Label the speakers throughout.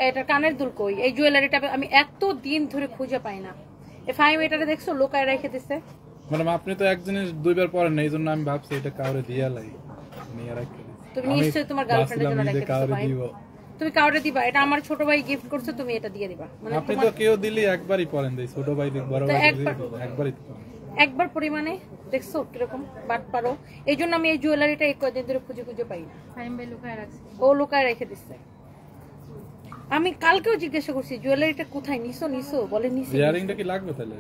Speaker 1: এটা কানের দুল কই? এই জুয়েলারিটা আমি এত দিন ধরে খুঁজে পাই না। এই ফাইম এটারে দেখছো লোকায় রেখে দিছে।
Speaker 2: ম্যাডাম আপনি তো এক জিনিস দুইবার পরেন না, এইজন্য আমি ভাবছি এটা কাউরে দিয়া লাগি নিয়ে রাখতে।
Speaker 1: তুমি নিশ্চয়ই তোমার গার্লফ্রেন্ডের জন্য রেখে দিছো। তুমি কাউরে দিবা, এটা আমার ছোট ভাই গিফট করছে, তুমি এটা দিয়ে দিবা। মানে
Speaker 2: আপনি তো কেউ দিলি একবারই পরেন দেই, ছোট ভাই দিক বড় ভাই একবারই
Speaker 1: একবার পরিমাণে দেখছো কিরকম বাট পারো। এই জন্য আমি এই জুয়েলারিটা এই কয়েকদিন ধরে খুঁজে খুঁজে পাই না। ফাইম ভাই লুকায় রাখছে, ও লুকায় রেখে দিচ্ছে। আমি কালকেও জিজ্ঞাসা করছি জুয়েলারিটা কোথায় নিছো নিছো, বলে নিছি।
Speaker 2: ইয়ারিংটা কি লাগবে তাহলে?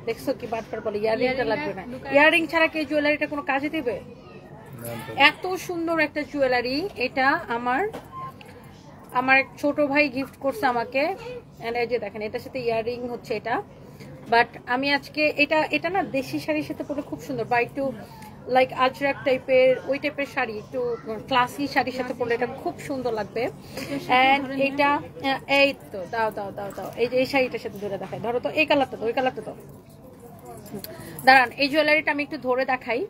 Speaker 1: দেখছো কি বাটপার বলে ইয়ারিংটা লাগবে না। ইয়ারিং ছাড়া কি জুয়েলারিটা কোনো কাজে দিবে? এত সুন্দর একটা জুয়েলারি এটা আমার ছোট ভাই গিফট করছে আমাকে। এই যে দেখেন এটার সাথে ইয়ারিং হচ্ছে এটা। বাট আমি আজকে এটা না দেশি শাড়ির সাথে পরে খুব সুন্দর, বা একটু লাইক আজরাক টাইপের ওই টাইপের শাড়ি, একটু ক্লাসি শাড়ির সাথে পরলে এটা খুব সুন্দর লাগবে। এন্ড এটা এই তো দাও দাও দাও দাও, এই যে এই শাড়িটার সাথে ধরে দেখাই, ধরো তো এই কালারটা তো, ওই কালারটা তো দাঁড়ান, এই জুয়েলারিটা আমি একটু ধরে দেখাই।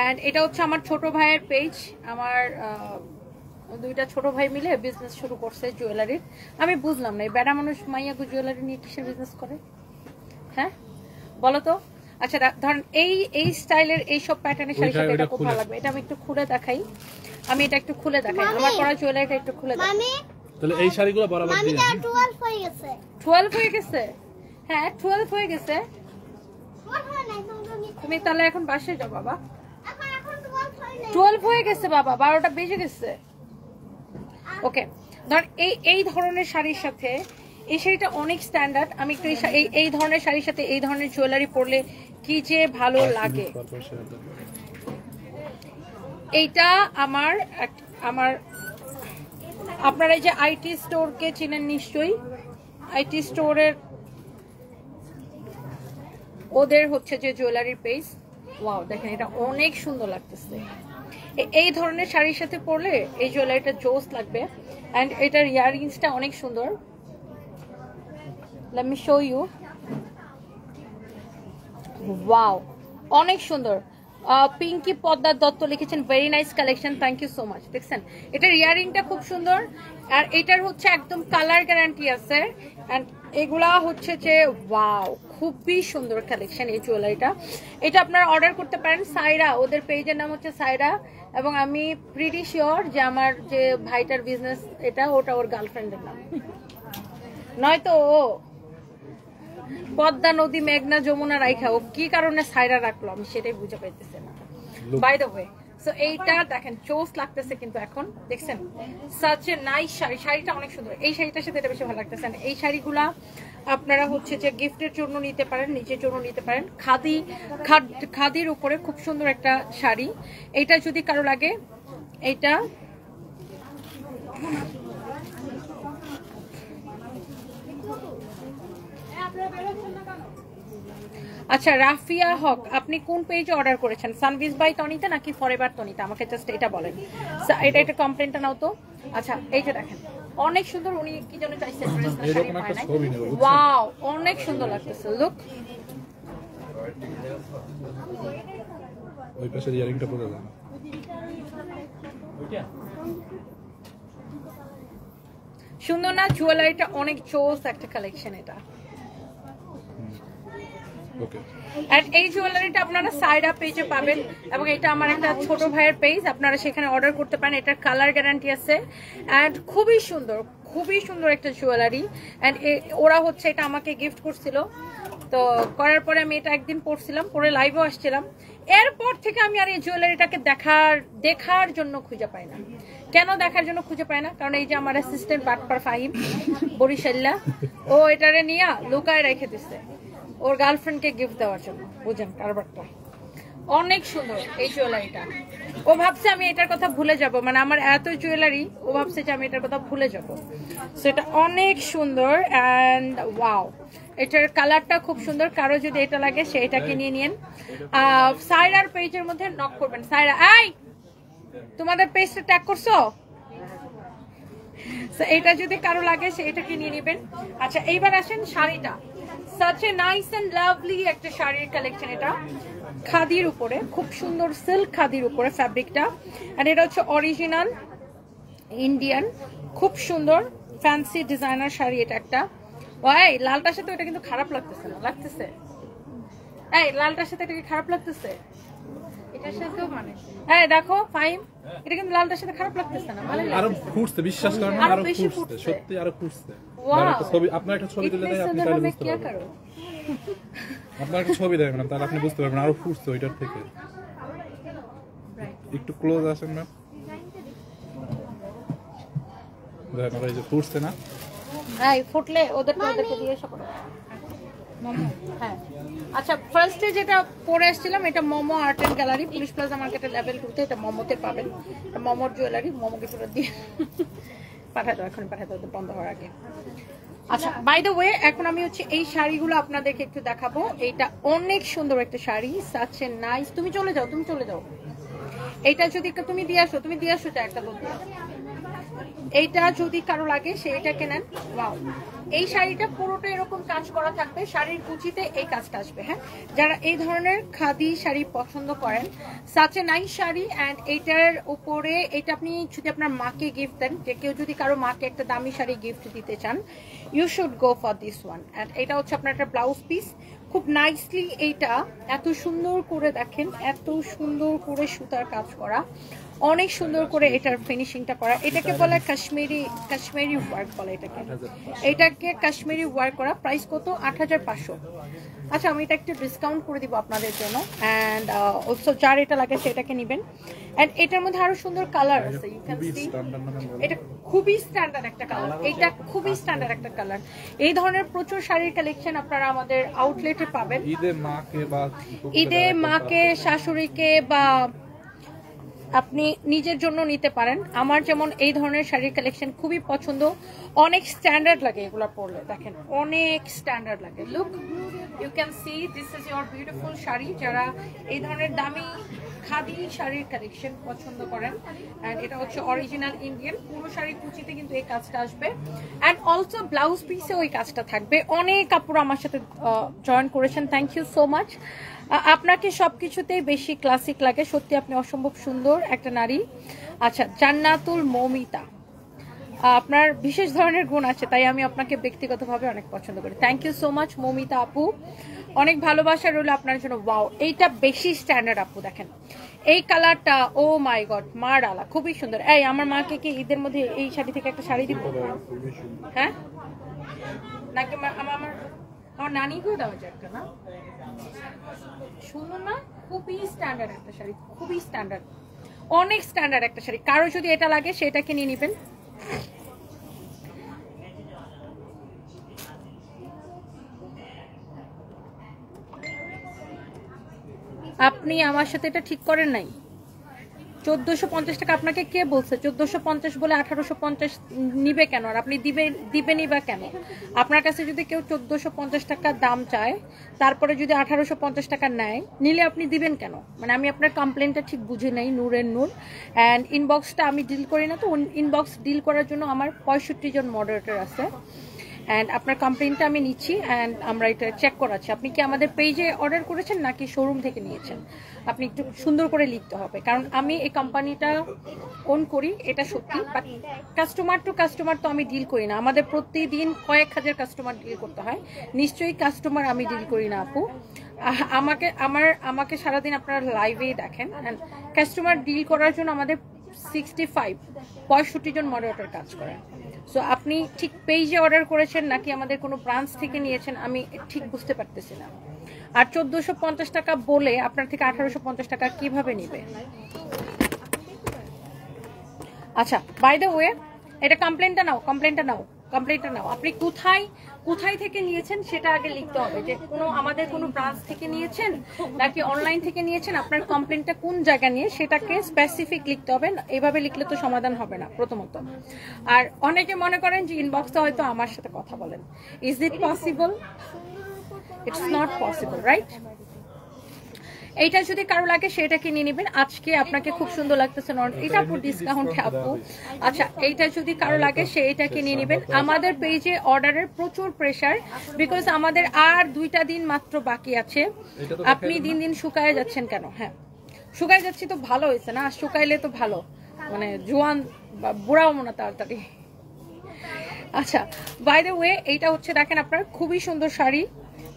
Speaker 1: এন্ড এটা হচ্ছে আমার ছোট ভাইয়ের পেজ। আমার দুইটা ছোট ভাই মিলে বিজনেস শুরু করছে জুয়েলারির। আমি বুঝলাম না এই বেড়া মানুষ মাইয়াগো জুয়েলারি নিয়ে কিসের বিজনেস করে, হ্যাঁ বলো তো। আচ্ছা ধরেন এই স্টাইলের এই সব প্যাটার্নের শাড়ির সাথে এটা খুব ভালো লাগবে। এটা আমি একটু খুলে দেখাই, একটু খুলে দেখাই আমার পরা জুয়েলারিটা একটু খুলে দেখাই।
Speaker 2: তাহলে এই শাড়িগুলো বরাবর দিয়ে
Speaker 1: 12 হয়ে গেছে। 12 হয়ে গেছে, হ্যাঁ 12 হয়ে গেছে। তুমি তাহলে এখন বাসায় যাও বাবা। 12 হয়ে গেছে বাবা, 12টা বেজে গেছে। ওকে ধর এই ধরনের শাড়ির সাথে এই শাড়িটা অনেক স্ট্যান্ডার্ড। আমি একটু এই ধরনের শাড়ির সাথে এই ধরনের জুয়েলারি পরলে কি যে ভালো লাগে। এইটা আমার আপনারা এই যে আইটি স্টোরকে চিনেন নিশ্চয়ই, আইটি স্টোরের ওদের হচ্ছে যে জুয়েলারির পেজ। ওয়াও দেখেন এটা অনেক সুন্দর লাগতেছে। এই ধরনের শাড়ির সাথে পরলে এই জুয়েলারিটা জোস লাগবে। এন্ড এটার ইয়াররিংসটা অনেক সুন্দর। Let me show you. Wow, অনেক সুন্দর। পিঙ্কি পদ্মা দত্ত লিখেছেন very nice collection, thank you so much. দেখছেন এটার ইয়ারিংটা খুব সুন্দর, আর এটার হচ্ছে একদম কালার গ্যারান্টি আছে। এন্ড এগুলা হচ্ছে যে ওয়াও খুবই সুন্দর কালেকশন এই জুয়েলারিটা। এটা আপনারা অর্ডার করতে পারেন সাইরা, ওদের পেজের নাম হচ্ছে সাইরা। এবং আমি প্রিটি শিওর যে আমার যে ভাইটার বিজনেস ওটা ওর গার্লফ্রেন্ডের নাম, নয়তো ও পদ্মা নদী মেঘনা যমুনা রাইখা ও কি কারণে সাইরা রাখলো আমি সেটাই বুঝে পাইতেছি না। বাই দ্য ওয়ে সো এইটা দেখেন চোস লাগতেছে কিন্তু এখন দেখছেন সাচ এ নাইস শাড়িটা অনেক সুন্দর। এই শাড়িটার সাথে এটা বেশি ভালো লাগতেছে। এই শাড়িগুলা আপনারা হচ্ছে যে গিফটের জন্য নিতে পারেন, নিজের জন্য নিতে পারেন। খাদির উপরে খুব সুন্দর একটা শাড়ি। এইটা যদি কারো লাগে এইটা আচ্ছা রাফিয়া হক, আপনি কোন পেজে অর্ডার করেছেন? সানভিজ বাই তনিতে নাকি ফরএভার তনিতে? আমাকে জাস্ট এটা বলেন। এটা কমপ্লেনটা নাও তো। আচ্ছা এইটা দেখেন অনেক সুন্দর। উনি কি যেন চাইছেন ওয়াও অনেক সুন্দর লাগতেছে। লুক
Speaker 2: ওই পাশে ইয়ারিংটা পরে দাও।
Speaker 1: সুন্দর না জুয়েলারিটা? অনেক চোস একটা কালেকশন এটা। আর এই জুয়েলারিটা আপনারা সাইডা পেজে পাবেন, এবং এটা আমার একটা ছোট ভাইয়ের পেজ, আপনারা সেখানে অর্ডার করতে পারেন। এটার কালার গ্যারান্টি আছে অ্যান্ড খুবই সুন্দর একটা জুয়েলারি। অ্যান্ড ওরা হচ্ছে এটা আমাকে গিফট করছিল, তো করার পরে আমি এটা একদিন পরছিলাম, পরে লাইভও আসছিলাম। এরপর থেকে আমি আর এই জুয়েলারিটাকে দেখার জন্য খুঁজে পাই না। কেন দেখার জন্য খুঁজে পাই না? কারণ এই যে আমার অ্যাসিস্ট্যান্ট বাটপার ফাহিম বরিশাল্লা, ও এটারে নিয়ে লুকায় রেখে দিচ্ছে ওর গার্লফ্রেন্ডকে গিফট দেওয়ার জন্য। বুঝেন কারবারটা অনেক সুন্দর এই জুয়েলারিটা। ও ভাবছে আমি এটার কথা ভুলে যাব, মানে আমার এত জুয়েলারি, ও ভাবছে যে আমি এটার কথা ভুলে যাব। সেটা অনেক সুন্দর অ্যান্ড ওয়াও এটার কালারটা খুব সুন্দর। কারো যদি এটা লাগে সে এটাকে নিয়ে নিন। সাইরার পেজের মধ্যে নক করবেন। সাইরা এই তোমাদের পেজটা ট্যাগ করছো? এটা যদি কারো লাগে সে এটাকে নিয়ে নেবেন। আচ্ছা এইবার আসেন শাড়িটা। such a nice and lovely একটা শাড়ির কালেকশন। এটা খাদির উপরে খুব সুন্দর সিল্ক খাদির উপরে ফ্যাব্রিকটা। আর এটা হচ্ছে অরিজিনাল ইন্ডিয়ান খুব সুন্দর ফ্যান্সি ডিজাইনার শাড়ি এটা একটা। ওই লালটার সাথে এটা কিন্তু খারাপ লাগতেছে না, লাগতেছে? এই লালটার সাথে এটা কি খারাপ লাগতেছে? এটার সাথেও মানে এই দেখো ফাইন, এটা কিন্তু লালটার সাথে খারাপ লাগতেছে না, ভালো লাগছে।
Speaker 2: আরো ফুটছে, বিশ্বাস করেন না, আরো ফুটছে, সত্যি আরো ফুটছে। একটা ছবি, আপনার একটা ছবি তুলে দেয়, আপনি তাহলে বুঝতে পারবেন। আপনার একটা ছবি দেখেন, তাহলে আপনি বুঝতে পারবেন আরো ফুটছে ওইটার থেকে। একটু ক্লোজ আসেন না, দেখেন এই যে ফুটছে না।
Speaker 1: এই ফুটলে ওদেরকে দিয়ে এসো করো। হ্যাঁ আচ্ছা, ফার্স্টে যেটা পরে আসছিলাম এটা Momo art and gallery, police plaza মার্কেটের লেভেল 2-তে, এটা মোমোতে পাবেন। এটা মোমোর জুয়েলারি, মোমোকে পুরো দিয়ে পাঠাই দাও, এখন পাঠাই দাও বন্ধ হওয়ার আগে। আচ্ছা বাই দ্য ওয়ে, এখন আমি হচ্ছে এই শাড়িগুলো আপনাদেরকে একটু দেখাবো। এইটা অনেক সুন্দর একটা শাড়ি, সাচ এ নাইস। তুমি চলে যাও, তুমি চলে যাও। এইটা যদি তুমি দিয়ে আসো যা একটা বলতে। এইটা যদি কারো লাগে সেইটা কেনেন। ওয়াও, এই শাড়িটা পুরোটা এরকম কাজ করা থাকবে, শাড়ির কুচিতে এই কাজটা আসবে। হ্যাঁ, যারা এই ধরনের খাদি শাড়ি পছন্দ করেন, সাচে নাই শাড়ি। অ্যান্ড এইটার উপরে এটা আপনি যদি আপনার মাকে গিফট দেন, যে কেউ যদি কারো মাকে একটা দামি শাড়ি গিফট দিতে চান, you should go for this one. And এটা হচ্ছে আপনার একটা ব্লাউজ পিস, খুব নাইসলি এইটা এত সুন্দর করে দেখেন, এত সুন্দর করে সুতার কাজ করা, অনেক সুন্দর করে এটার ফিনিশিংটা করা। এটাকে বলে কাশ্মীরি ওয়ার্ক বলে এটাকে কাশ্মীরি ওয়ার্ক করা। প্রাইস কত? ৮৫০০। আচ্ছা আমি এটা একটু ডিসকাউন্ট করে দিব আপনাদের জন্য। অ্যান্ড অলসো যার এটা লাগে সেটাকে নেবেন। অ্যান্ড এটার মধ্যে আরো সুন্দর কালার আছে, ইউ ক্যান সি। এটা খুবই স্ট্যান্ডার্ড একটা কালার, এটা খুবই স্ট্যান্ডার্ড একটা কালার। এই ধরনের প্রচুর শাড়ির কালেকশন আপনারা আমাদের আউটলেটে পাবেন। ঈদে মাকে, শাশুড়িকে বা আপনি নিজের জন্য নিতে পারেন। আমার যেমন এই ধরনের শাড়ির কালেকশন খুবই পছন্দ, অনেক স্ট্যান্ডার্ড লাগে এগুলো পরলে, দেখেন অনেক স্ট্যান্ডার্ড লাগে। Look, you can see this is your beautiful sari. যারা এই ধরনের দামি খাদি শাড়ির কালেকশন পছন্দ করেন, অ্যান্ড এটা হচ্ছে অরিজিনাল ইন্ডিয়ান, পুরো শাড়ি কুচিতে কিন্তু এই কাজটা আসবে। অ্যান্ড অলসো ব্লাউজ পিসে ওই কাজটা থাকবে। অনেক কাপড় আমার সাথে জয়েন করেছেন, থ্যাংক ইউ সো মাচ। আপনাকে সবকিছুতেই বেশি ক্লাসিক লাগে, সত্যি আপনি অসম্ভব সুন্দর একটা নারী। আচ্ছা, জান্নাতুল মৌমিতা, আপনার বিশেষ ধরনের গুণ আছে, তাই আমি আপনাকে ব্যক্তিগতভাবে অনেক পছন্দ করি। Thank you so much Moumita আপু, অনেক ভালোবাসা রইল আপনার জন্য। ওয়াও, এইটা বেশি স্ট্যান্ডার্ড আপু, দেখেন এই কালারটা, ও মাই গড, মার ডালা, খুবই সুন্দর। এই আমার মাকে কি ঈদের মধ্যে এই শাড়ি থেকে একটা শাড়ি দিব? হ্যাঁ নাকি আমার নানিকেও দেওয়া যায় একটা, না সুন্দর না? খুবই স্ট্যান্ডার্ড একটা শাড়ি, খুবই স্ট্যান্ডার্ড, অনেক স্ট্যান্ডার্ড একটা শাড়ি। কারো যদি এটা লাগে সেটাকে নিয়ে নেবেন। আপনি আমার সাথে এটা ঠিক করেন নাই। 1450 টাকা আপনাকে কে বলছে? 1450 বলে 1850 নিবে কেন? আর আপনি দিবেনই বা কেন? আপনার কাছে যদি কেউ 1450 টাকা দাম চায়, তারপরে যদি 1850 টাকা নেয়, নিলে আপনি দিবেন কেন? মানে আমি আপনার কমপ্লেনটা ঠিক বুঝে নেই। নূরের নূর, অ্যান্ড ইনবক্সটা আমি ডিল করি না, তো ইনবক্স ডিল করার জন্য আমার 65 জন মডারেটর আছে। অ্যান্ড আপনার কমপ্লেনটা আমি নিচ্ছি, অ্যান্ড আমরা এটা চেক করাচ্ছি। আপনি কি আমাদের পেজে অর্ডার করেছেন নাকি শোরুম থেকে নিয়েছেন? আপনি একটু সুন্দর করে লিখতে হবে, কারণ আমি এই কোম্পানিটা ওন করি, এটা সত্যি। বাট কাস্টমার টু কাস্টমার তো আমি ডিল করি না, আমাদের প্রতিদিন কয়েক হাজার কাস্টমার ডিল করতে হয়। নিশ্চয়ই কাস্টমার আমি ডিল করি না আপু। আমাকে সারাদিন আপনারা লাইভেই দেখেন। অ্যান্ড কাস্টমার ডিল করার জন্য আমাদের 65 জন মডারেটর কাজ করেন। সো আপনি ঠিক পেজে অর্ডার করেছেন নাকি আমাদের কোনো ব্রাঞ্চ থেকে নিয়েছেন আমি ঠিক বুঝতে পারতেছি না। আর 1450 টাকা বলে আপনার থেকে 1850 টাকা কিভাবে নিবে? আচ্ছা বাই দ্য ওয়ে, এটা কমপ্লেনটা নাও। আপনি কোথায় থেকে নিয়েছেন সেটা আগে লিখতে হবে, যে আমাদের কোনো ব্রাঞ্চ থেকে নিয়েছেন নাকি অনলাইন থেকে নিয়েছেন, আপনার কমপ্লেনটা কোন জায়গা নিয়ে সেটাকে স্পেসিফিক লিখতে হবে। এইভাবে লিখলে তো সমাধান হবে না প্রথমত। আর অনেকে মনে করেন যে ইনবক্সে হয়তো আমার সাথে কথা বলেন, is it possible? It's not possible, right? এইটা যদি কারো লাগে সেটাকে নিয়ে নেবেন। আজকে আপনাকে খুব সুন্দর লাগতেছে, এটা আপু ডিসকাউন্টে আপু। আচ্ছা, এইটা যদি কারো লাগে সেইটাকে নিয়ে নেবেন। আমাদের পেজে অর্ডারের প্রচুর প্রেসার, বিকজ আমাদের আর 2টা দিন মাত্র বাকি আছে। আপনি দিন দিন শুকায় যাচ্ছেন কেন? হ্যাঁ, শুকায় যাচ্ছি তো ভালো হয়েছে না, শুকাইলে তো ভালো, মানে জোয়ান বা বুড়াও মনে তাড়াতাড়ি। আচ্ছা, বাই দ্য ওয়ে এইটা হচ্ছে দেখেন আপনার খুবই সুন্দর শাড়ি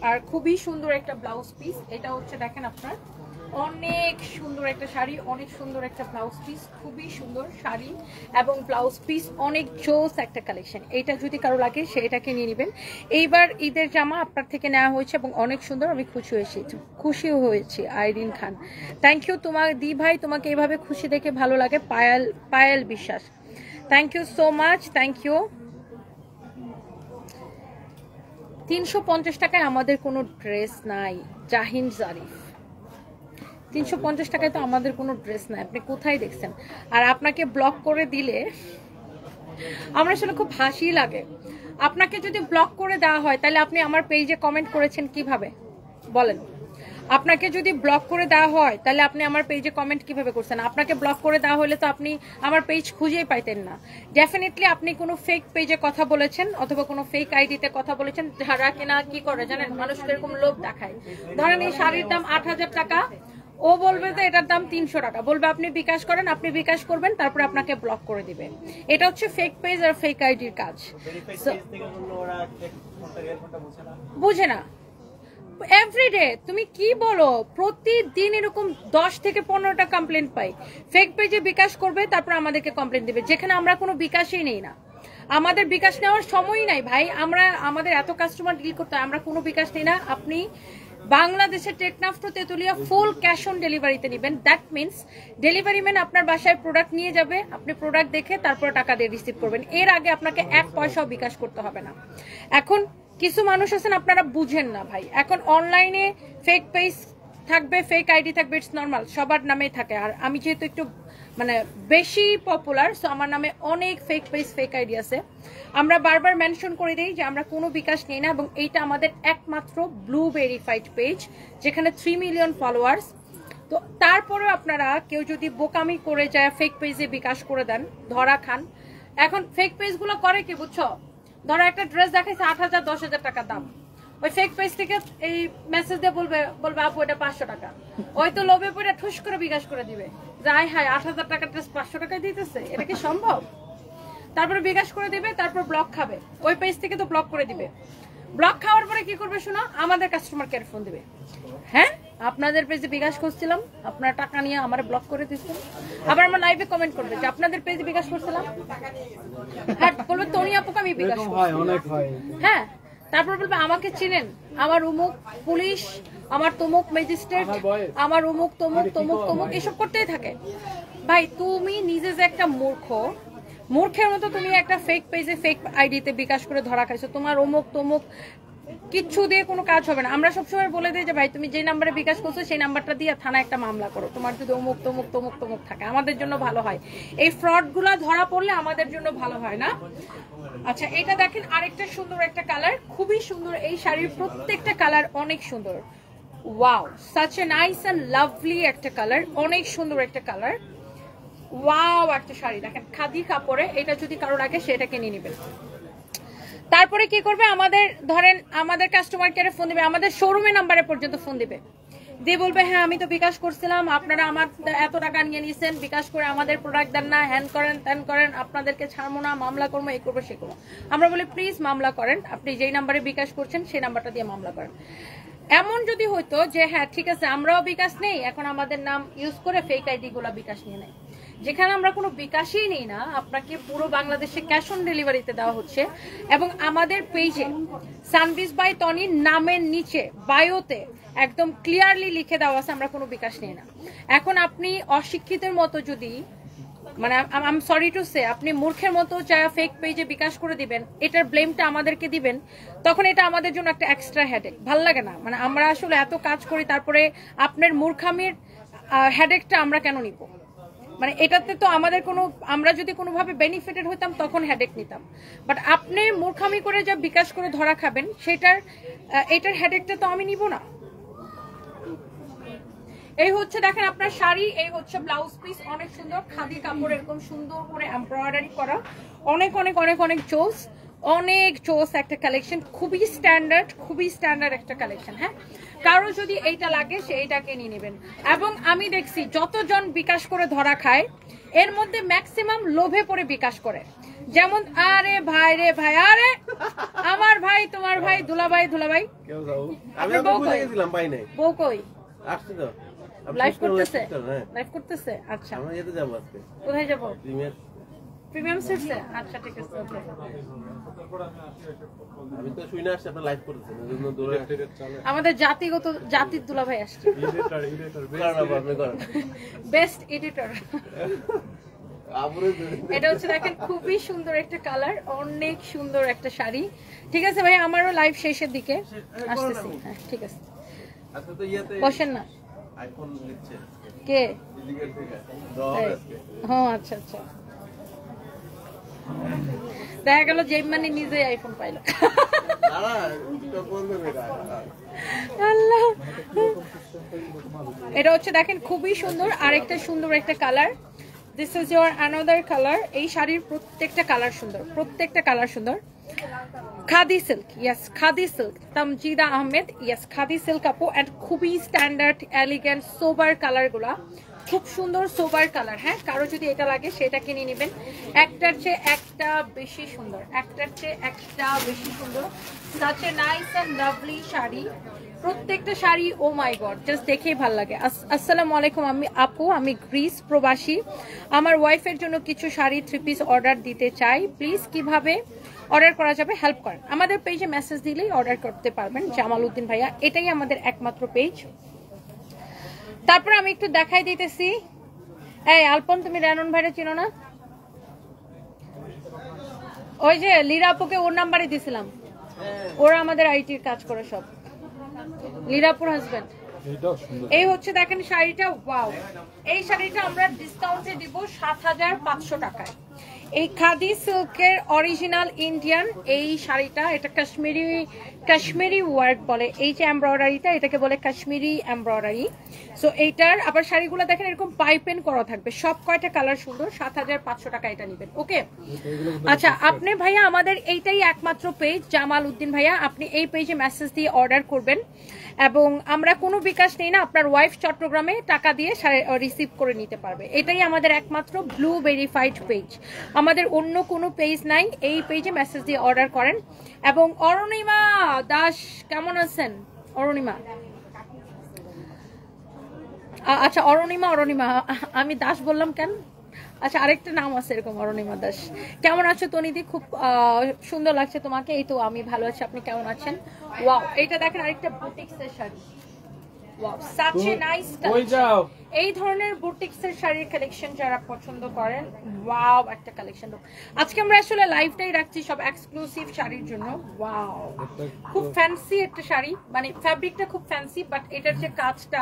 Speaker 1: আর খুবই সুন্দর একটা ব্লাউজ পিস। এটা হচ্ছে দেখেন আপনার অনেক সুন্দর একটা শাড়ি, অনেক সুন্দর একটা ব্লাউজ পিস, খুবই সুন্দর শাড়ি এবং ব্লাউজ পিস, অনেক জোস একটা কালেকশন। এইটা যদি কারো লাগে সেটাকে নিয়ে নেবেন। এইবার ঈদের জামা আপনার থেকে নেওয়া হয়েছে এবং অনেক সুন্দর, আমি খুশিও হয়েছি। আইরিন খান, থ্যাংক ইউ। তোমার দি ভাই, তোমাকে এইভাবে খুশি দেখে ভালো লাগে। Payel Biswas, thank you so much, thank you. 350 টাকায় আমাদের কোনো ড্রেস নাই। জাহিন জারিফ, 350 টাকায় তো আমাদের কোনো ড্রেস নাই, আপনি কোথায় দেখছেন? আর আপনাকে ব্লক করে দিলে আমার আসলে খুব হাসি লাগে। আপনাকে যদি ব্লক করে দেওয়া হয় তাহলে আপনি আমার পেজে কমেন্ট করেছেন কিভাবে বলেন? আপনাকে যদি ব্লক করে দেওয়া হয় তাহলে আপনি আমার পেজে কমেন্ট কিভাবে করছেন? আপনাকে ব্লক করে দেওয়া হলে তো আপনি আমার পেজ খুঁজেই পাইতেন না। ডেফিনেটলি আপনি কোনো ফেক পেজে কথা বলেছেন অথবা কোনো ফেক আইডিতে কথা বলেছেন, যারা কিনা কি করে জানেন, মানুষকে এরকম লোভ দেখায়। ধরেন এই শাড়ির দাম 8000 টাকা, ও বলবে যে এটার দাম 300 টাকা, বলবে আপনি বিকাশ করেন, আপনি বিকাশ করবেন, তারপর আপনাকে ব্লক করে দিবে। এটা হচ্ছে ফেক পেজ আর ফেক আইডির কাজ। বুঝে না এভরিডে, তুমি কি বলো, প্রতিদিন এরকম 10 থেকে 15টা কমপ্লেন পাই। ফেক পেজে বিকাশ করবে, তারপর আমাদেরকে কমপ্লেন দিবে, যেখানে আমরা কোনো বিকাশই নেই না। আমাদের বিকাশ নেওয়ার সময়ই নাই ভাই, আমাদের এত কাস্টমার ডিল করতে হয়, আমরা কোনো বিকাশ নেই না। আপনি বাংলাদেশের Teknaf to Tetulia full cash on ডেলিভারিতে নেবেন। দ্যাট মিনস ডেলিভারি ম্যান আপনার বাসায় প্রোডাক্ট নিয়ে যাবে, আপনি প্রোডাক্ট দেখে তারপর টাকা দিয়ে রিসিভ করবেন। এর আগে আপনাকে 1 পয়সাও বিকাশ করতে হবে না। এখন কিছু মানুষ আছেন আপনারা বুঝেন না ভাই, এখন অনলাইনে ফেক পেজ থাকবে, ফেক আইডি থাকবে, ইটস নর্মাল, সবার নামেই থাকে। আর আমি যেহেতু একটু মানে বেশি পপুলার, সো আমার নামে অনেক ফেক পেজ, ফেক আইডি আছে। আমরা বারবার মেনশন করে দিই যে আমরা কোনো বিকাশ নেই না, এবং এইটা আমাদের একমাত্র ব্লু ভেরিফাইড পেজ, যেখানে 3 মিলিয়ন ফলোয়ার্স। তো তারপরে আপনারা কেউ যদি বোকামি করে যায় ফেক পেজে বিকাশ করে দেন, ধরা খান। এখন ফেক পেজগুলো করে কি বুঝছো, ধরো একটা ড্রেস দেখাইছে 8000 10,000 টাকা দাম, ওই ফেক পেজ থেকে এই মেসেজ দিয়ে বলবে আপু এটা 500 টাকা, ওই তো লোভে পড়ে ঠুস করে বিকাশ করে দিবে, যাই হাই 8000 টাকার ড্রেস 500 টাকায় দিতেছে, এটা কি সম্ভব? তারপরে বিকাশ করে দিবে, তারপর ব্লক খাবে, ওই পেজ থেকে তো ব্লক করে দিবে। ব্লক খাওয়ার পরে কি করবে শোনা, আমাদের কাস্টমার কেয়ার ফোন দিবে, হ্যাঁ আপনাদের পেজে বিকাশ করছিলাম, আপনারা টাকা নিয়ে আমার ব্লক করে দিচ্ছেন। আবার আমার লাইভে কমেন্ট করবে যে আপনাদের পেজে বিকাশ করছিলাম, হ্যাঁ বলবে তনি আপুকে আমি বিকাশ করছি, হ্যাঁ তারপর বলবে আমাকে চিনেন, আমার অমুক পুলিশ, আমার তমুক ম্যাজিস্ট্রেট, আমার অমুক তমুক তমুক তমুক, এসব করতেই থাকে। ভাই তুমি নিজে যে একটা মূর্খের মতো তুমি একটা ফেক পেজে ফেক আইডিতে বিকাশ করে ধরা খাইছো, তোমার অমুক তমুক কিচ্ছু দিয়ে কোনো কাজ হবে না। আমরা সবসময় বলে দিই যে ভাই তুমি যে নাম্বারে বিকাশ করছো সেই নাম্বারটা দিয়ে থানায় একটা মামলা করো, তোমার যদি অমুক তমুক তমুক তমুক থাকে, আমাদের জন্য ভালো হয়। এই ফ্রড গুলা ধরা পড়লে আমাদের জন্য ভালো হয় না। আচ্ছা এটা দেখেন আরেকটা সুন্দর একটা কালার, খুবই সুন্দর, এই শাড়ির প্রত্যেকটা কালার অনেক সুন্দর। Wow, such a nice and lovely একটা কালার, অনেক সুন্দর একটা কালার। ওয়াও একটা শাড়ি দেখেন খাদি কাপড়ে, এটা যদি কারো লাগে সেটাকে নিয়ে নেবেন। তারপরে কি করবে, আমাদের ধরেন আমাদের কাস্টমার কেয়ারে ফোন দিবে, আমাদের শোরুমে নাম্বারে পর্যন্ত ফোন দিবে, দিয়ে বলবে হ্যাঁ আমি তো বিকাশ করছিলাম, আপনারা আমার এত টাকা নিয়ে নিয়েছেন, বিকাশ করে আমাদের প্রোডাক্ট দেন না, হ্যান করেন ত্যান করেন, আপনাদেরকে ছাড়বো না, মামলা করবো, এই করবো সে করবো। আমরা বলি প্লিজ মামলা করেন, আপনি যেই নাম্বারে বিকাশ করছেন সেই নাম্বারটা দিয়ে মামলা করেন। এমন যদি হইতো যে হ্যাঁ ঠিক আছে আমরাও বিকাশ নেই, এখন আমাদের নাম ইউজ করে ফেক আইডি গুলা বিকাশ নিয়ে নেয়, যেখানে আমরা কোনো বিকাশই নেই না, আপনাকে পুরো বাংলাদেশে ক্যাশ অন ডেলিভারিতে দেওয়া হচ্ছে। এবং আমাদের পেজে সানভিজ বাই তনির নামের নিচে বায়োতে একদম ক্লিয়ারলি লিখে দেওয়া আছে আমরা কোনো বিকাশ নেই না। এখন আপনি অশিক্ষিতের মতো যদি মানে I am sorry to say আপনি মূর্খের মতো যা ফেক পেজে বিকাশ করে দিবেন, এটার ব্লেমটা আমাদেরকে দিবেন, তখন এটা আমাদের জন্য একটা এক্সট্রা হেডেক, ভাল লাগে না। মানে আমরা আসলে এত কাজ করি, তারপরে আপনার মূর্খামির হেডেকটা আমরা কেন নিব? মানে এটাতে তো আমাদের কোনো, আমরা যদি কোনোভাবে বেনিফিটেড হইতাম তখন হেডেক নিতাম, বাট আপনি মূর্খামি করে যা বিকাশ করে ধরা খাবেন এটার হেডেকটা তো আমি নিব না। এই হচ্ছে দেখেন আপনার শাড়ি, এই হচ্ছে ব্লাউজ পিস, অনেক সুন্দর খাদি কাপড়, এরকম সুন্দর করে এমব্রয়ডারি করা, অনেক অনেক অনেক অনেক চোস, অনেক চোস একটা কালেকশন, খুবই স্ট্যান্ডার্ড একটা কালেকশন। হ্যাঁ কারো যদি এইটা লাগে সে এইটাকে নিয়ে নেবেন। এবং আমি দেখছি যতজন বিকাশ করে ধরা খায় এর মধ্যে ম্যাক্সিমাম লোভে পড়ে বিকাশ করে, যেমন আরে ভাই রে ভাই, আরে আমার ভাই, তোমার ভাই, দুলাভাই, দুলাভাই
Speaker 3: কেউ যাও আমি তো ভুলে গেছিলাম পাই নাই
Speaker 1: বউ কই
Speaker 3: আসছে তো
Speaker 1: লাইভ করতেছে, লাইভ করতেছে। আচ্ছা
Speaker 3: আমরা যেতে যাব আজকে
Speaker 1: কোথায় যাব?
Speaker 3: প্রিমিয়ার
Speaker 1: প্রিমিয়াম সেটসে। আচ্ছা ঠিক আছে ওকে।
Speaker 3: আমি তো শুই না আসছে আপনি লাইভ করতেছেন এজন্য দূরে
Speaker 1: আমাদের জাতিগত জাতির দুলাভাই আসছে, বেস্ট এডিটর। এটা হচ্ছে দেখেন খুবই সুন্দর একটা কালার, অনেক সুন্দর একটা শাড়ি। ঠিক আছে ভাই, আমারও লাইভ শেষের দিকে আসতেছি। হ্যাঁ ঠিক আছে,
Speaker 3: আচ্ছা তো ইয়াতে
Speaker 1: বসেন না।
Speaker 3: আইফোন নিচ্ছে
Speaker 1: কে?
Speaker 3: দিদিকের থেকে দাও আজকে।
Speaker 1: হ্যাঁ আচ্ছা আচ্ছা, দেখা গেল যে মানে নিজে আইফোন পাইলো।
Speaker 3: দাঁড়া টিকটক বন্ধ করে দাও
Speaker 1: আল্লাহ, এটা হচ্ছে দেখেন খুবই সুন্দর, আরেকটা সুন্দর একটা colour. This is your another colour. এই শাড়ির প্রত্যেকটা কালার সুন্দর, প্রত্যেকটা কালার সুন্দর। Khadi silk, yes khadi silk, Tamjida Ahmed, yes khadi silk আপু। অ্যান্ড খুবই স্ট্যান্ডার্ড এলিগেন্ট সোবার কালারগুলা, খুব সুন্দর সোবার কালার। হ্যাঁ, কারো যদি এটা লাগে সেটা কিনে নেবেন। একটার চেয়ে একটা বেশি সুন্দর, একটার চেয়ে একটা বেশি সুন্দর। Such a nice and lovely sari, প্রত্যেকটা sari oh my god just দেখেই ভালো লাগে। আসসালামু আলাইকুম, আমি আপু, আমি গ্রিস প্রবাসী। আমার ওয়াইফের জন্য কিছু শাড়ি 3 পিস অর্ডার দিতে চাই, প্লিজ কিভাবে অর্ডার করা যাবে হেল্প করেন। আমাদের পেজে মেসেজ দিলেই অর্ডার করতে পারবেন, জামাল উদ্দিন ভাইয়া, এটাই আমাদের একমাত্র পেজ। তারপর আমি একটু দেখাই দিতেছি। এই আলপন, তুমি রানন ভাইরা চিনো না? ওই যে লীরা আপুকে ওর নাম্বারে দিছিলাম, ওরা আমাদের আইটির কাজ করে সব। লীরাপুর হাজবেন্ড। এই হচ্ছে দেখেন শাড়িটা, ওয়াও। এই শাড়িটা আমরা ডিসকাউন্টে দিব ৭৫০০ টাকায়। এই খাদি সিল্কের অরিজিনাল ইন্ডিয়ান এই শাড়িটা, এটা কাশ্মীরি ওয়ার্ক বলে। এই যে এমব্রয়ডারিটা, এটাকে বলে কাশ্মীরি এমব্রয়ডারি। সো এইটার আবার শাড়িগুলো দেখেন এরকম পাইপেন করা থাকবে, সব কয়টা কালার সুন্দর। ৭৫০০ টাকা এটা নেবেন, ওকে। আচ্ছা আপনি ভাইয়া, আমাদের এইটাই একমাত্র পেজ জামাল উদ্দিন ভাইয়া, আপনি এই পেজে মেসেজ দিয়ে অর্ডার করবেন এবং আমরা কোনো বিকাশ নেই না, আপনার ওয়াইফ চট্টগ্রামে টাকা দিয়ে রিসিভ করে নিতে পারবে। এটাই আমাদের একমাত্র ব্লু ভেরিফাইড পেজ, আমাদের অন্য কোনো পেজ নাই। এই পেজে মেসেজ দিয়ে অর্ডার করেন। এবং অরুণিমা দাস কেমন আছেন? অরুণিমা, আচ্ছা অরুণিমা, অরুণিমা আমি দাস বললাম কেন? আচ্ছা আরেকটা নাম আছে এরকম, অরুণিমা দাস। কেমন আছো তনিদি? খুব সুন্দর লাগছে তোমাকে। এই তো আমি ভালো আছি, আপনি কেমন আছেন? ওয়াও, এইটা দেখেন আরেকটা বুটিক্সের sari. Wow, such a nice collection। এই ধরনের বুটিক্সের শাড়ির কালেকশন যারা পছন্দ করেন, ওয়াও একটা কালেকশন। আজকে আমরা আসলে লাইভটাই রাখছি সব এক্সক্লুসিভ শাড়ির জন্য। ওয়াও, খুব ফ্যান্সি একটা শাড়ি, মানে ফ্যাব্রিকটা খুব ফ্যান্সি, বাট এটার যে কাজটা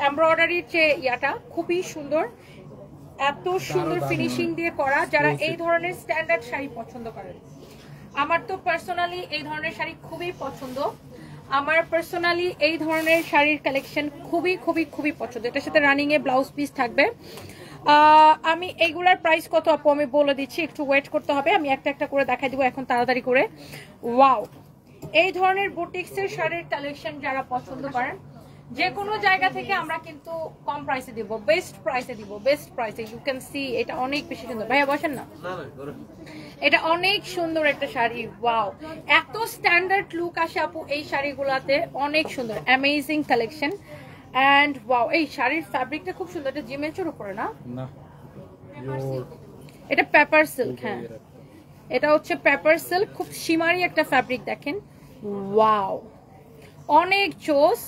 Speaker 1: এমব্রয়ডারির যে ইয়াটা খুবই সুন্দর, এত সুন্দর ফিনিশিং দিয়ে করা। যারা এই ধরনের স্ট্যান্ডার্ড শাড়ি পছন্দ করেন, আমার তো পার্সোনালি এই ধরনের শাড়ি খুবই পছন্দ। আমার পার্সোনালি এই ধরনের শাড়ির কালেকশন খুবই খুবই খুবই পছন্দ। এটার সাথে রানিং এ ব্লাউজ পিস থাকবে। আমি এইগুলার প্রাইস কত আপু আমি বলে দিচ্ছি, একটু ওয়েট করতে হবে, আমি একটা একটা করে দেখাই দিব এখন তাড়াতাড়ি করে। ওয়াও, এই ধরনের বুটিক্সের শাড়ির কালেকশন যারা পছন্দ করেন, যে কোনো জায়গা থেকে আমরা কিন্তু কম প্রাইসে দিব, বেস্ট প্রাইসে দিব, বেস্ট প্রাইসে। ইউ ক্যান সি এটা অনেক বেশি সুন্দর। ভাইয়া বসেন না, এটা অনেক সুন্দর একটা শাড়ি। ওয়াও, এত স্ট্যান্ডার্ড লুক আসে আপু এই শাড়িগুলাতে, অনেক সুন্দর, অ্যামেজিং কালেকশন। এন্ড ওয়াও, এই শাড়ির ফ্যাব্রিকটা খুব সুন্দর। এটা জিমেচের উপরে না, এটা পেপার সিল্ক। হ্যাঁ, এটা হচ্ছে পেপার সিল্ক, খুব শিমারি একটা ফ্যাব্রিক দেখেন। ওয়াও, অনেক জোস।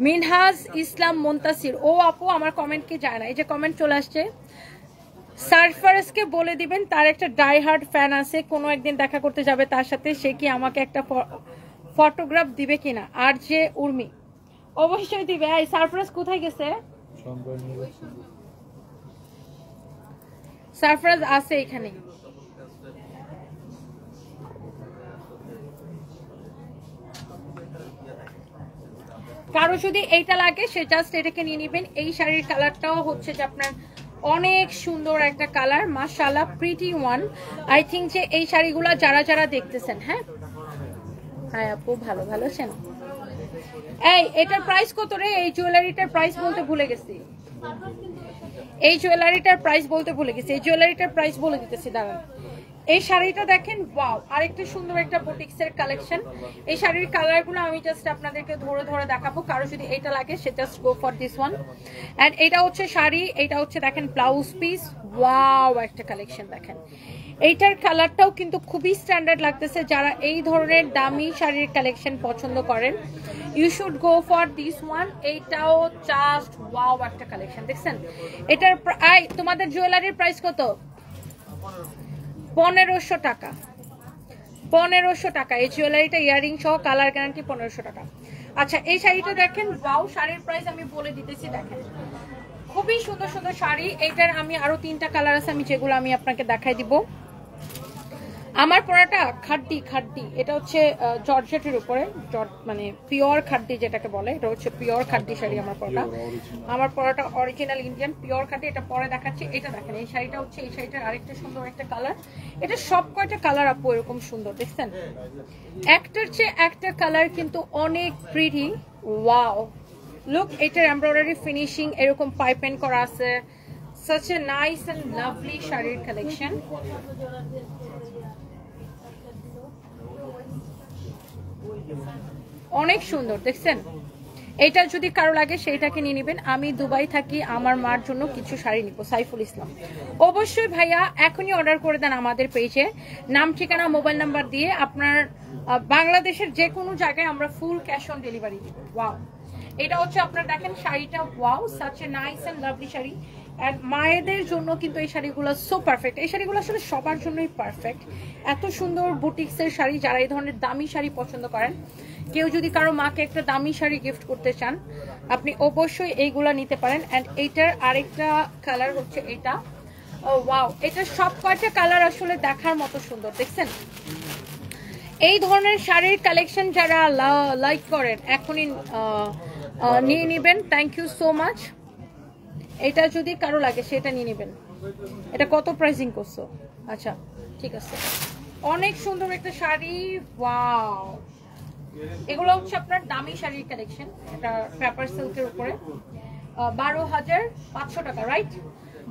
Speaker 1: মিনহাজ ইসলাম মুনতাসির, ও আপু আমার কমেন্ট কি যায় না, এই যে কমেন্ট চলে আসছে। সারফারজকে বলে দিবেন তার একটা ডাই হার্ড ফ্যান আছে, কোনো একদিন দেখা করতে যাবে তার সাথে, সে কি আমাকে একটা ফটোগ্রাফ দিবে কিনা। আর যে উর্মি, অবশ্যই দিবে। এই সারফারজ কোথায় গেছে? সারফারজ আছে এখানে। কারো যদি এইটা লাগে সে জাস্ট এটাকে নিয়ে নেবেন। এই শাড়ির কালারটাও হচ্ছে যে আপনার অনেক সুন্দর একটা কালার, মাশাআল্লাহ, প্রিটি ওয়ান। আই থিঙ্ক যে এই শাড়িগুলো যারা যারা দেখতেছেন, হ্যাঁ হ্যাঁ আপু ভালো ভালো আছেন। এই এটার প্রাইস কত রে? এই জুয়েলারিটার প্রাইস বলতে ভুলে গেছি। এই জুয়েলারিটার প্রাইস বলতে ভুলে গেছি, এই জুয়েলারিটার প্রাইস বলে দিতেছি, দাঁড়ান। এই শাড়িটা দেখেন, ওয়াও, আরেকটা সুন্দর একটা বুটিক্সের কালেকশন। এই শাড়ির কালারগুলো আমি জাস্ট আপনাদেরকে ধরে ধরে দেখাবো, কারো যদি এইটা লাগে সে just go for this one. And এটা হচ্ছে শাড়ি, এটা হচ্ছে দেখেন ব্লাউজ পিস, ওয়াও একটা কালেকশন দেখেন। এইটার কালারটাও কিন্তু খুবই স্ট্যান্ডার্ড লাগতেছে। যারা এই ধরনের দামি শাড়ির কালেকশন পছন্দ করেন, you should go for this one. এইটাও জাস্ট ওয়াও একটা কালেকশন, দেখছেন? এটার তোমাদের জুয়েলারির প্রাইস কত? 1500 টাকা। 1500 টাকা এই জুয়েলারিটা, ইয়ারিং সহ কালার গ্যারান্টি 1500 টাকা। আচ্ছা, এই শাড়িটা দেখেন, ওয়াও, শাড়ির প্রাইস আমি বলে দিতেছি, দেখেন খুবই সুন্দর সুন্দর শাড়ি। এইটার আমি আরো 3টা কালার আছে, আমি যেগুলো আমি আপনাকে দেখাই দিব। আমার পরাটা খাড্ডি, এটা হচ্ছে জর্জেটের উপরে, মানে পিওর খাড্ডি যেটাকে বলে, এটা হচ্ছে পিওর খাড্ডি শাড়ি। আমার পরাটা অরিজিনাল ইন্ডিয়ান পিওর খাড্ডি। এটা পরে দেখাচ্ছি। এটা দেখেন, এই শাড়িটা হচ্ছে, এই শাড়িটার আরেকটা সুন্দর একটা কালার। এটা সব কয়টা কালার আপু এরকম সুন্দর, দেখছেন? একটার চেয়ে একটা কালার কিন্তু অনেক প্রিটি, ওয়াও। লুক, এটার এমব্রয়ডারি ফিনিশিং এরকম পাইপেন করা আছে। such a nice and lovely শাড়ির কালেকশন। অনেক সুন্দর, দেখছেন? এটা যদি কারো লাগে সেইটাকে নিয়ে নেবেন। আমি দুবাই থাকি, আমার মার জন্য কিছু শাড়ি নিব। সাইফুল ইসলাম, অবশ্যই ভাইয়া এখনই অর্ডার করে দেন আমাদের পেজে, নাম ঠিকানা মোবাইল নাম্বার দিয়ে। আপনার বাংলাদেশের যে কোনো জায়গায় আমরা ফুল ক্যাশ অন ডেলিভারি দিব। ওয়াও, এটা হচ্ছে আপনার দেখেন শাড়িটা, wow, such a nice and lovely sari. আর মায়েদের জন্য কিন্তু এই শাড়িগুলো সো পারফেক্ট। এই শাড়িগুলো আসলে সবার জন্যই পারফেক্ট। এত সুন্দর বুটিক্সের শাড়ি, যারা এই ধরনের দামি শাড়ি পছন্দ করেন, কেউ যদি কারো মাকে একটা দামি শাড়ি গিফট করতে চান, আপনি অবশ্যই এইগুলা নিতে পারেন। অ্যান্ড এইটার আরেকটা কালার হচ্ছে এটা, ওয়াও, এটা সব কয়টা কালার আসলে দেখার মতো সুন্দর, দেখছেন? এই ধরনের শাড়ির কালেকশন যারা লাইক করেন এখনই নিয়ে নেবেন। Thank you so much. এটা যদি কারো লাগে সেটা নিয়ে নেবেন। এটা কত প্রাইসিং করছো? আচ্ছা, ঠিক আছে। অনেক সুন্দর একটা শাড়ি, ওয়াও। এগুলো হচ্ছে আপনার দামি শাড়ির কালেকশন। এটা পেপার সিল্কের উপরে, 12,500 টাকা, রাইট?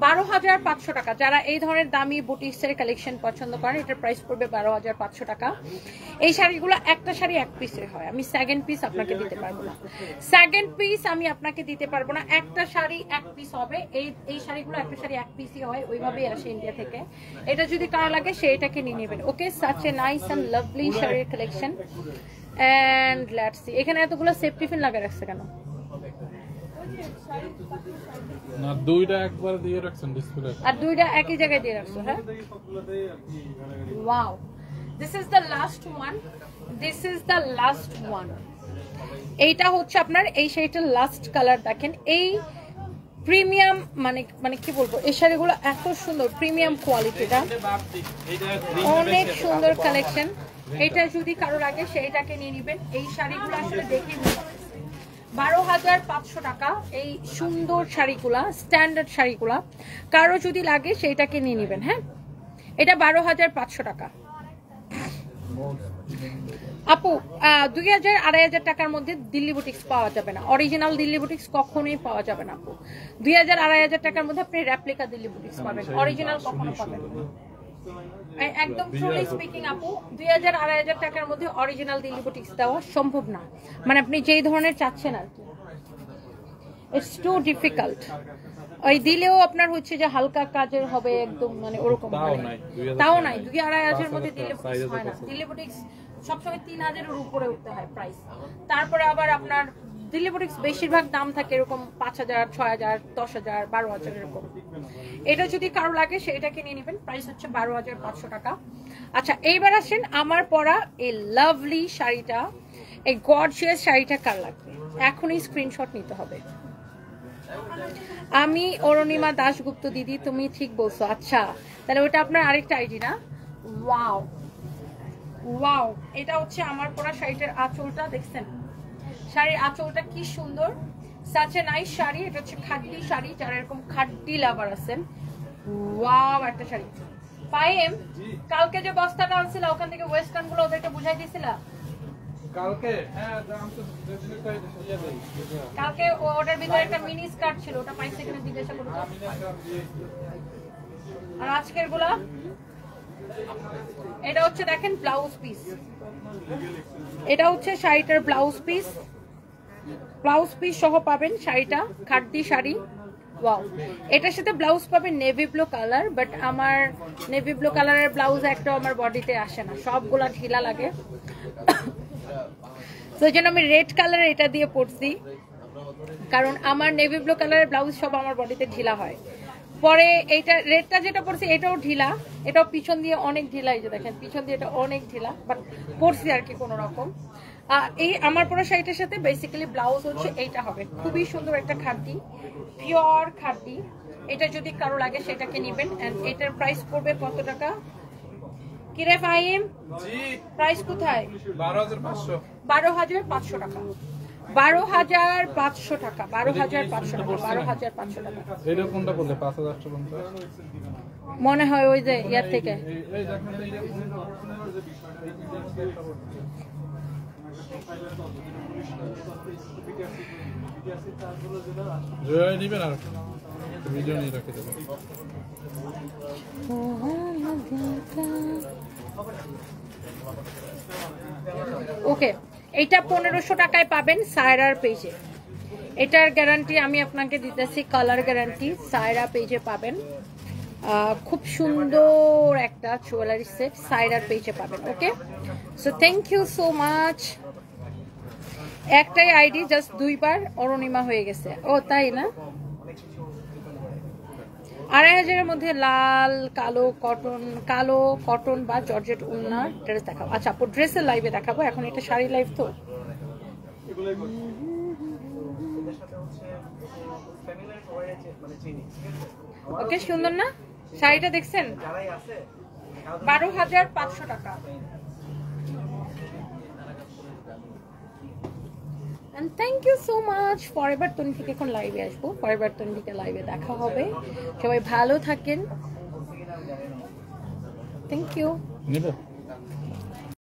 Speaker 1: 12,500 টাকা। যারা এই ধরনের দামি বুটিক্সের কালেকশন পছন্দ করেন, এটার প্রাইস পড়বে 12,500 টাকা। এই শাড়িগুলো একটা শাড়ি এক পিসের হয়, আমি সেকেন্ড পিস আপনাকে দিতে পারবো না। সেকেন্ড পিস আমি আপনাকে দিতে পারবো না, একটা শাড়ি এক পিস হবে। এই শাড়িগুলো একটা শাড়ি এক পিসই হয়, ওইভাবেই আসে ইন্ডিয়া থেকে। এটা যদি কারো লাগে সেইটাকে নিয়ে নেবেন। Okay, such a nice and lovely শাড়ির কালেকশন। এন্ড লেটস সি, এখানে এতগুলো সেফটি পিন লাগা রাখছে কেন?
Speaker 2: না, দুইটা একবার দিয়ে রাখছেন ডিসপ্লে,
Speaker 1: আর দুইটা একই জায়গায় দিয়ে রাখছো। হ্যাঁ, wow, this is the last one, this is the last one. এইটা হচ্ছে আপনার এই শাড়িটার লাস্ট কালার। দেখেন এই প্রিমিয়াম, মানে কি বলবো, এই শাড়িগুলো এত সুন্দর, প্রিমিয়াম কোয়ালিটিটা, অনেক সুন্দর কালেকশন। এটা যদি কারো লাগে সেইটাকে নিয়ে নেবেন। এই শাড়িগুলো আসলে দেখে 12,500 টাকা। এই সুন্দর শাড়িগুলা, স্ট্যান্ডার্ড শাড়িগুলা, কারো যদি লাগে সেইটাকে নিয়ে নেবেন। হ্যাঁ, এটা 12,500 টাকা। আপু 2,000-2,500 টাকার মধ্যে দিল্লি বুটিক্স পাওয়া যাবে না। অরিজিনাল দিল্লি বুটিক্স কখনোই পাওয়া যাবে না আপু। 2,000-2,500 টাকার মধ্যে আপনি রেপ্লিকা দিল্লি বুটিক্স পাবেন, অরিজিনাল কখনো পাবেন না। একদম ট্রুলি স্পিকিং আপু, 2,000-2,500 টাকার মধ্যে অরিজিনাল দিল্লি বুটিক্স দেওয়া সম্ভব না। মানে আপনি যেই ধরনের চাচ্ছেন আর কি, ইটস টু ডিফিকাল্ট। ওই দিলেও আপনার হচ্ছে যে হালকা কাজের হবে একদম, মানে ওরকম তাও নাই। 2,000-2,500 মধ্যে দিল্লি বুটিক্স হয় না। দিল্লি বুটিক্স সবসময় 3,000-এর উপরে উঠতে হয় প্রাইস। তারপরে আবার আপনার দিল্লি বুটিক্স বেশিরভাগ দাম থাকে এরকম 5,000, 6,000, 10,000, 12,000 এরকম। এটা যদি কারো লাগে সেইটাকে নিয়ে নেবেন। প্রাইস হচ্ছে 12,500 টাকা। আচ্ছা, এইবার আসেন আমার পরা এই লাভলি শাড়িটা, এই গর্জিয়াস শাড়িটা কার লাগবে এখনই স্ক্রিনশট নিতে হবে। আমি অরুণিমা দাশগুপ্ত দিদি, তুমি ঠিক বলছো। আচ্ছা, তাহলে ওটা আপনার আরেকটা আইডি না? ওয়াও ওয়াও, এটা হচ্ছে আমার পরা শাড়িটার আঁচলটা, দেখছেন শাড়ির আঁচলটা কি সুন্দর, সাচ এ নাইস শাড়ি। এটা হচ্ছে খাড্ডি শাড়ি, যারা এরকম খাড্ডি লাভার আছেন, ওয়াও একটা শাড়ি। পাইম, কালকে যে বস্তাটা আনছিল ওখান থেকে ওয়েস্টার্ন গুলো ওদেরকে বুঝাই দিছিলা?
Speaker 2: কালকে হ্যাঁ দাম তো
Speaker 1: কালকে ওটার ভিতরে একটা মিনি স্কার্ট ছিল, ওটা পাইছে কিনা জিজ্ঞাসা করুন। আর আজকের গুলা এটা হচ্ছে দেখেন ব্লাউজ পিস, এটা হচ্ছে শাড়িটার ব্লাউজ পিস, ব্লাউজ পিস সহ পাবেন শাড়িটা, খাদ্দি শাড়ি। ওয়াও, এটার সাথে ব্লাউজ পাবেন নেভি ব্লু কালার, বাট আমার নেভি ব্লু কালারের ব্লাউজ একটা আমার বডিতে আসে না, সবগুলা ঢিলা লাগে, তো এই জন্য আমি রেড কালার এটা দিয়ে পরছি, কারণ আমার নেভি ব্লু কালারের ব্লাউজ সব আমার বডিতে ঢিলা হয়। পরে এইটা রেডটা যেটা পরছি এটাও ঢিলা, এটাও পিছন দিয়ে অনেক ঢিলা, এই যে দেখেন পিছন দিয়ে এটা অনেক ঢিলা, বাট পরছি আর কি কোনো রকম। এই আমার পরা শাড়িটার সাথে বেসিক্যালি ব্লাউজ হচ্ছে এইটা হবে, খুবই সুন্দর একটা খাদ্দি, পিওর খাদ্দি। এটা যদি কারো লাগে সেটাকে নেবেন। এন্ড এটার প্রাইস পড়বে কত টাকা? কিরে ফাহিম, প্রাইস কোথায়?
Speaker 2: 12,500
Speaker 1: 12,500 টাকা, 12,500 টাকা, 12,500 টাকা, 12,500 টাকা।
Speaker 2: এটা কোনটা বললে 5,850?
Speaker 1: মনে হয় ওই যে ইয়ার থেকে।
Speaker 2: এই দেখেন তো এটা জয় নিবেন আর ভিডিও নিয়ে রাখতে দেবেন।
Speaker 1: ওকে, এইটা 1500 টাকায় পাবেন সায়রার পেজে। এটার গ্যারান্টি আমি আপনাকে দিতেছি, কালার গ্যারান্টি, সায়রা পেজে পাবেন। খুব সুন্দর একটা জুয়েলারি সেট সায়রার পেজে পাবেন। Okay, so thank you so much. একটাই আইডি, জাস্ট দুইবার অরুণিমা হয়ে গেছে। ও তাই না? 2,500-এর মধ্যে লাল কালো কটন বা জর্জেট উন্নার ড্রেস দেখাবো। আচ্ছা আপু, ড্রেসের লাইভে দেখাবো, এখন এটা শাড়ি লাইভ তো। ওকে, সুন্দর না শাড়িটা? দেখছেন? 12,500 টাকা। And thank you so much. Forever তন্বিকে এখন লাইভে আসবো, ফরএভার তন্বিকে লাইভে দেখা হবে। সবাই ভালো থাকেন, থ্যাংক ইউ।
Speaker 2: নিব